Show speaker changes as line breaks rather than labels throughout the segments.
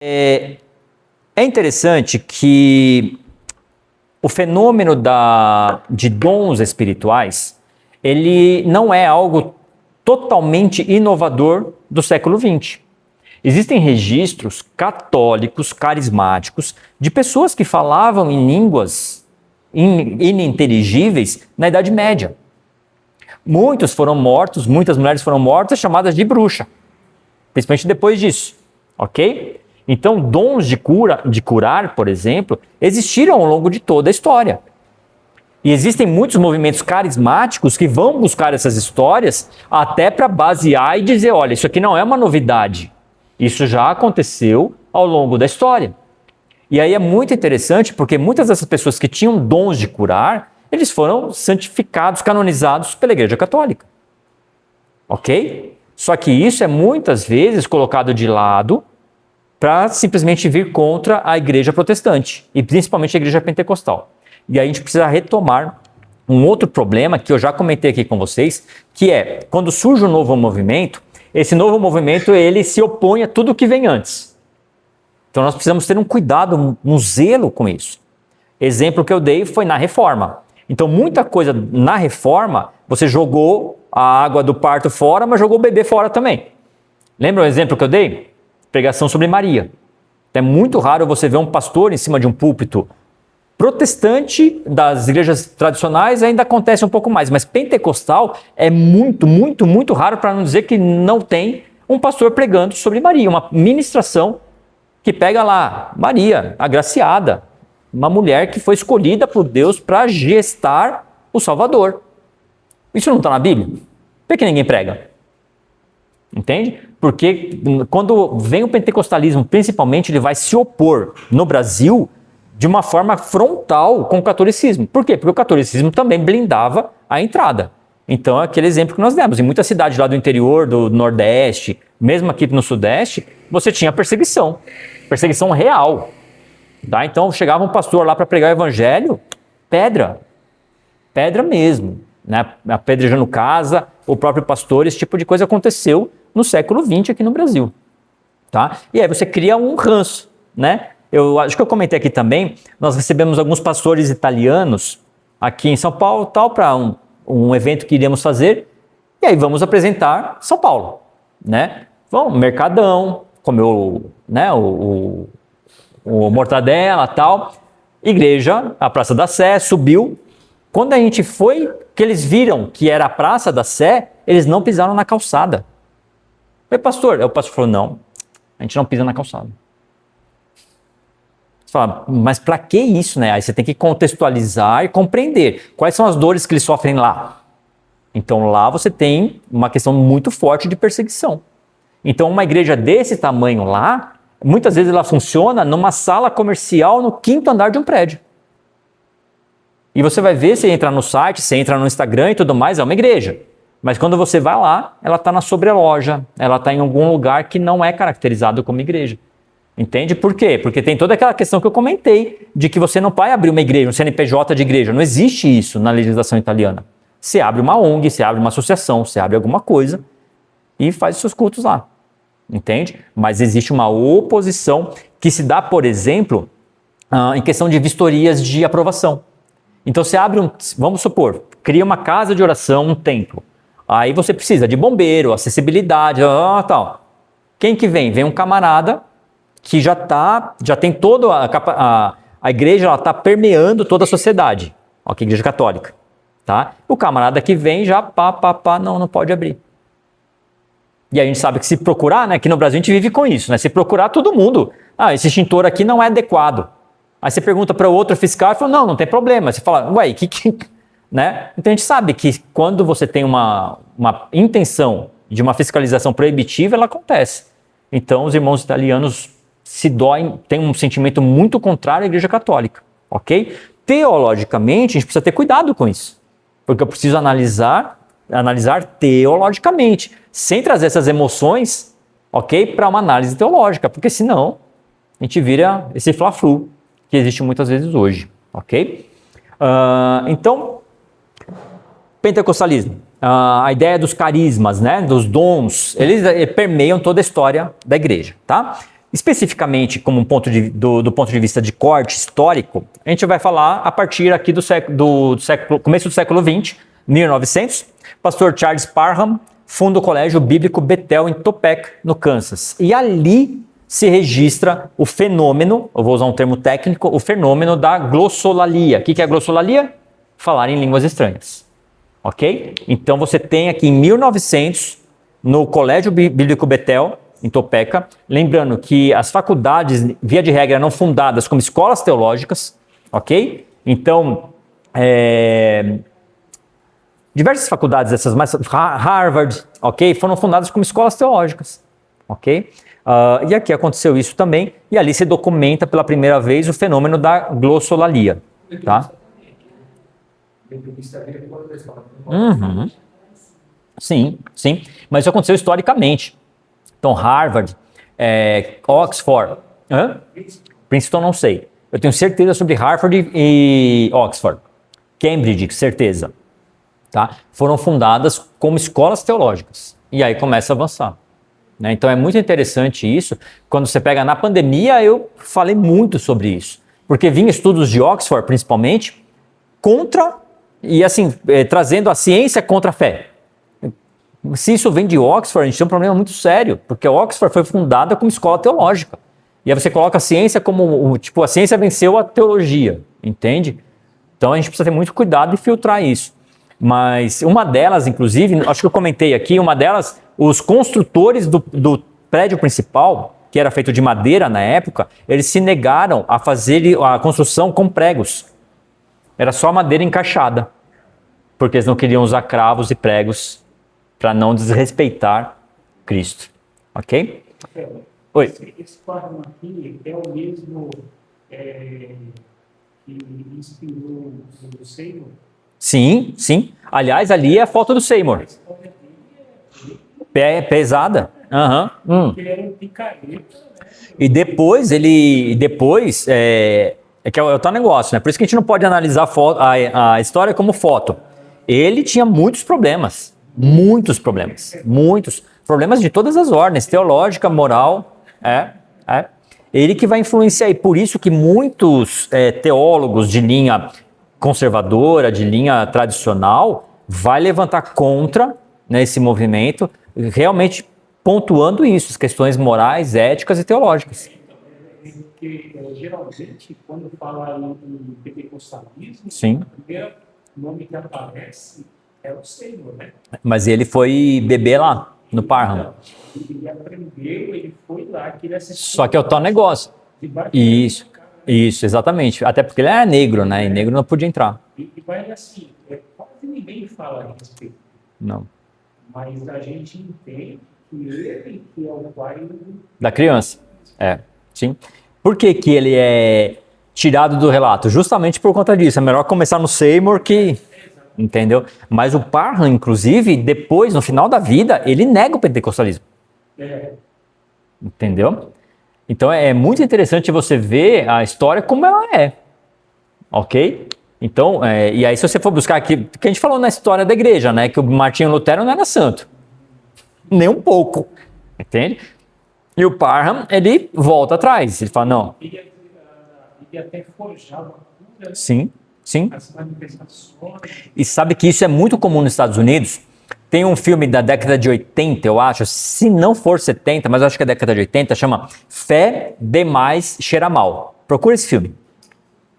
É interessante que o fenômeno de dons espirituais, ele não é algo totalmente inovador do século XX. Existem registros católicos, carismáticos, de pessoas que falavam em línguas ininteligíveis na Idade Média. Muitos foram mortos, muitas mulheres foram mortas, chamadas de bruxa, principalmente depois disso, ok? Então, dons de curar, por exemplo, existiram ao longo de toda a história. E existem muitos movimentos carismáticos que vão buscar essas histórias até para basear e dizer, olha, isso aqui não é uma novidade. Isso já aconteceu ao longo da história. E aí é muito interessante porque muitas dessas pessoas que tinham dons de curar, eles foram santificados, canonizados pela Igreja Católica. Ok? Só que isso é muitas vezes colocado de lado para simplesmente vir contra a Igreja Protestante e principalmente a Igreja Pentecostal. E aí a gente precisa retomar um outro problema que eu já comentei aqui com vocês, que é quando surge um novo movimento, esse novo movimento ele se opõe a tudo que vem antes. Então nós precisamos ter um cuidado, um zelo com isso. Exemplo que eu dei foi na Reforma. Então muita coisa na Reforma, você jogou a água do parto fora, mas jogou o bebê fora também. Lembra o exemplo que eu dei? Pregação sobre Maria. É muito raro você ver um pastor em cima de um púlpito protestante das igrejas tradicionais, ainda acontece um pouco mais, mas pentecostal é muito, muito, muito raro, para não dizer que não tem um pastor pregando sobre Maria, uma ministração que pega lá Maria, agraciada, uma mulher que foi escolhida por Deus para gestar o Salvador. Isso não está na Bíblia? Por que ninguém prega? Entende? Porque quando vem o pentecostalismo, principalmente, ele vai se opor no Brasil de uma forma frontal com o catolicismo. Por quê? Porque o catolicismo também blindava a entrada. Então é aquele exemplo que nós demos. Em muitas cidades lá do interior, do Nordeste, mesmo aqui no Sudeste, você tinha perseguição real. Tá? Então chegava um pastor lá para pregar o evangelho, pedra mesmo. Né? Apedrejando casa, o próprio pastor, esse tipo de coisa aconteceu no século XX aqui no Brasil. Tá? E aí você cria um ranço, né? Eu acho que eu comentei aqui também, nós recebemos alguns pastores italianos aqui em São Paulo, tal, para um evento que iríamos fazer, e aí vamos apresentar São Paulo, né? Vamos, Mercadão, comeu, né, o mortadela, tal, igreja, a Praça da Sé, subiu. Quando a gente foi, que eles viram que era a Praça da Sé, eles não pisaram na calçada. Eu falei, pastor, o pastor falou, não, a gente não pisa na calçada. Você fala, mas para que isso, né? Aí você tem que contextualizar e compreender quais são as dores que eles sofrem lá. Então lá você tem uma questão muito forte de perseguição. Então uma igreja desse tamanho lá, muitas vezes ela funciona numa sala comercial no 5º andar de um prédio. E você vai ver, você entra no site, você entra no Instagram e tudo mais, é uma igreja. Mas quando você vai lá, ela está na sobreloja, ela está em algum lugar que não é caracterizado como igreja. Entende? Por quê? Porque tem toda aquela questão que eu comentei, de que você não vai abrir uma igreja, um CNPJ de igreja. Não existe isso na legislação italiana. Você abre uma ONG, você abre uma associação, você abre alguma coisa e faz os seus cultos lá. Entende? Mas existe uma oposição que se dá, por exemplo, em questão de vistorias de aprovação. Então você abre vamos supor, cria uma casa de oração, um templo. Aí você precisa de bombeiro, acessibilidade, tal. Quem que vem? Vem um camarada que já tem toda a igreja, ela está permeando toda a sociedade, ok, igreja católica, tá? O camarada que vem já, não pode abrir. E a gente sabe que se procurar, né, aqui no Brasil a gente vive com isso, né, se procurar todo mundo, esse extintor aqui não é adequado. Aí você pergunta para o outro fiscal e fala, não tem problema. Você fala, ué, né? Então a gente sabe que quando você tem uma intenção de uma fiscalização proibitiva, ela acontece. Então os irmãos italianos se doem, tem um sentimento muito contrário à Igreja Católica, ok? Teologicamente, a gente precisa ter cuidado com isso, porque eu preciso analisar teologicamente, sem trazer essas emoções, ok? Para uma análise teológica, porque senão a gente vira esse fla-flu que existe muitas vezes hoje, ok? Então, pentecostalismo, a ideia dos carismas, né, dos dons, eles permeiam toda a história da igreja, tá? Especificamente, como do ponto de vista de corte histórico, a gente vai falar a partir aqui começo do século XX, 1900, pastor Charles Parham funda o Colégio Bíblico Bethel em Topeka, no Kansas. E ali se registra o fenômeno, eu vou usar um termo técnico, o fenômeno da glossolalia. O que é a glossolalia? Falar em línguas estranhas. Ok? Então você tem aqui em 1900, no Colégio Bíblico Bethel, em Topeka, lembrando que as faculdades, via de regra, eram fundadas como escolas teológicas, ok? Então, diversas faculdades, essas mais Harvard, ok? Foram fundadas como escolas teológicas, ok? E aqui aconteceu isso também, e ali se documenta pela primeira vez o fenômeno da glossolalia, tá? Uhum. Sim, sim, mas isso aconteceu historicamente. Então, Harvard, Oxford, Princeton não sei. Eu tenho certeza sobre Harvard e Oxford. Cambridge, certeza. Tá? Foram fundadas como escolas teológicas. E aí começa a avançar. Né? Então é muito interessante isso. Quando você pega na pandemia, eu falei muito sobre isso. Porque vinha estudos de Oxford, principalmente, contra, e assim, trazendo a ciência contra a fé. Se isso vem de Oxford, a gente tem um problema muito sério, porque Oxford foi fundada como escola teológica. E aí você coloca a ciência como, tipo, a ciência venceu a teologia, entende? Então a gente precisa ter muito cuidado e filtrar isso. Mas uma delas, inclusive, acho que eu comentei aqui, uma delas, os construtores do prédio principal, que era feito de madeira na época, eles se negaram a fazer a construção com pregos. Era só madeira encaixada, porque eles não queriam usar cravos e pregos para não desrespeitar Cristo. Ok? Oi.
Esse quadro aqui é o mesmo que inspirou o Seymour?
Sim, sim. Aliás, ali é a foto do Seymour. Pesada.
Ele era um picareta.
E depois que é o tal negócio, né? Por isso que a gente não pode analisar a história como foto. Ele tinha muitos problemas. Muitos problemas de todas as ordens, teológica, moral, ele que vai influenciar, e por isso que muitos teólogos de linha conservadora, de linha tradicional, vai levantar contra, né, esse movimento, realmente pontuando isso, as questões morais, éticas e teológicas.
Porque geralmente, quando fala em pentecostalismo,
Sim.
o primeiro nome que aparece é o Seymour, né?
Mas ele foi beber lá, no Parham.
Ele aprendeu, ele foi lá, que ele assistiu.
Só que é o tal negócio. Isso, exatamente. Até porque ele era negro, né? E negro não podia entrar.
E vai assim, quase ninguém fala a respeito.
Não.
Mas a gente entende que ele que é o pai
Da criança. Sim. Por que que ele é tirado do relato? Justamente por conta disso. É melhor começar no Seymour que... Entendeu? Mas o Parham, inclusive, depois, no final da vida, ele nega o pentecostalismo. Entendeu? Então é muito interessante você ver a história como ela é. Ok? Então, e aí se você for buscar aqui, que a gente falou na história da igreja, né? Que o Martinho Lutero não era santo. Nem um pouco. Entende? E o Parham, ele volta atrás. Ele fala, não.
Ele até forjava cura.
Sim.
As manifestações.
E sabe que isso é muito comum nos Estados Unidos? Tem um filme da década de 80, eu acho, se não for 70, mas eu acho que é década de 80, chama Fé Demais Cheira Mal. Procura esse filme.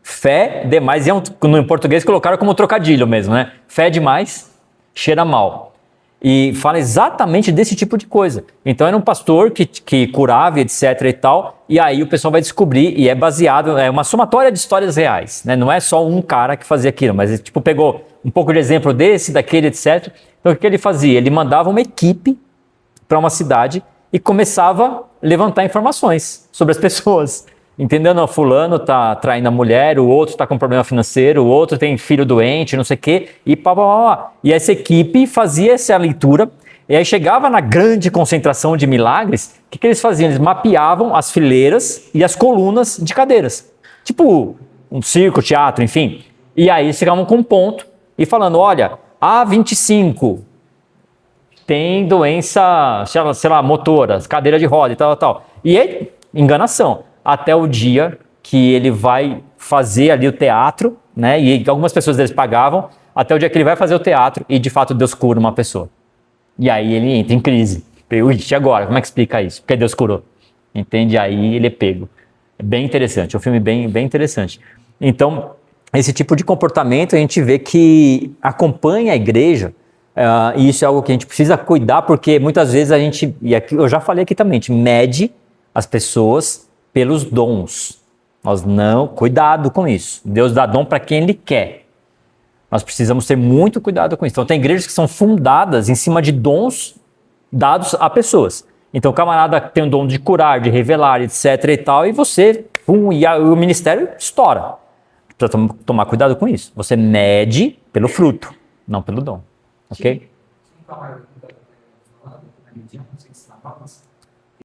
Fé Demais, e no português colocaram como trocadilho mesmo, né? Fé demais cheira mal. E fala exatamente desse tipo de coisa. Então era um pastor que curava, etc e tal, e aí o pessoal vai descobrir, e é baseado, é uma somatória de histórias reais, né? Não é só um cara que fazia aquilo, mas ele tipo, pegou um pouco de exemplo desse, daquele, etc. Então o que ele fazia? Ele mandava uma equipe para uma cidade e começava a levantar informações sobre as pessoas. Entendeu? Não, fulano tá traindo a mulher, o outro tá com problema financeiro, o outro tem filho doente, não sei o quê, e pá, pá, pá, pá. E essa equipe fazia essa leitura, e aí chegava na grande concentração de milagres, o que eles faziam? Eles mapeavam as fileiras e as colunas de cadeiras. Tipo um circo, teatro, enfim. E aí eles chegavam com um ponto e falando, olha, A25 tem doença, sei lá, motora, cadeira de roda e tal. E aí enganação. Até o dia que ele vai fazer ali o teatro, né? E algumas pessoas deles pagavam, até o dia que ele vai fazer o teatro e de fato Deus cura uma pessoa. E aí ele entra em crise. Ixi, agora, como é que explica isso? Porque Deus curou. Entende? Aí ele é pego. É bem interessante, é um filme bem interessante. Então, esse tipo de comportamento a gente vê que acompanha a igreja, e isso é algo que a gente precisa cuidar, porque muitas vezes a gente, e aqui, eu já falei aqui também, a gente mede as pessoas pelos dons. Nós não, cuidado com isso. Deus dá dom para quem Ele quer. Nós precisamos ter muito cuidado com isso. Então, tem igrejas que são fundadas em cima de dons dados a pessoas. Então, o camarada tem o dom de curar, de revelar, etc e tal, e você, e o ministério estoura. Precisa tomar cuidado com isso. Você mede pelo fruto, não pelo dom. Ok?
Sim.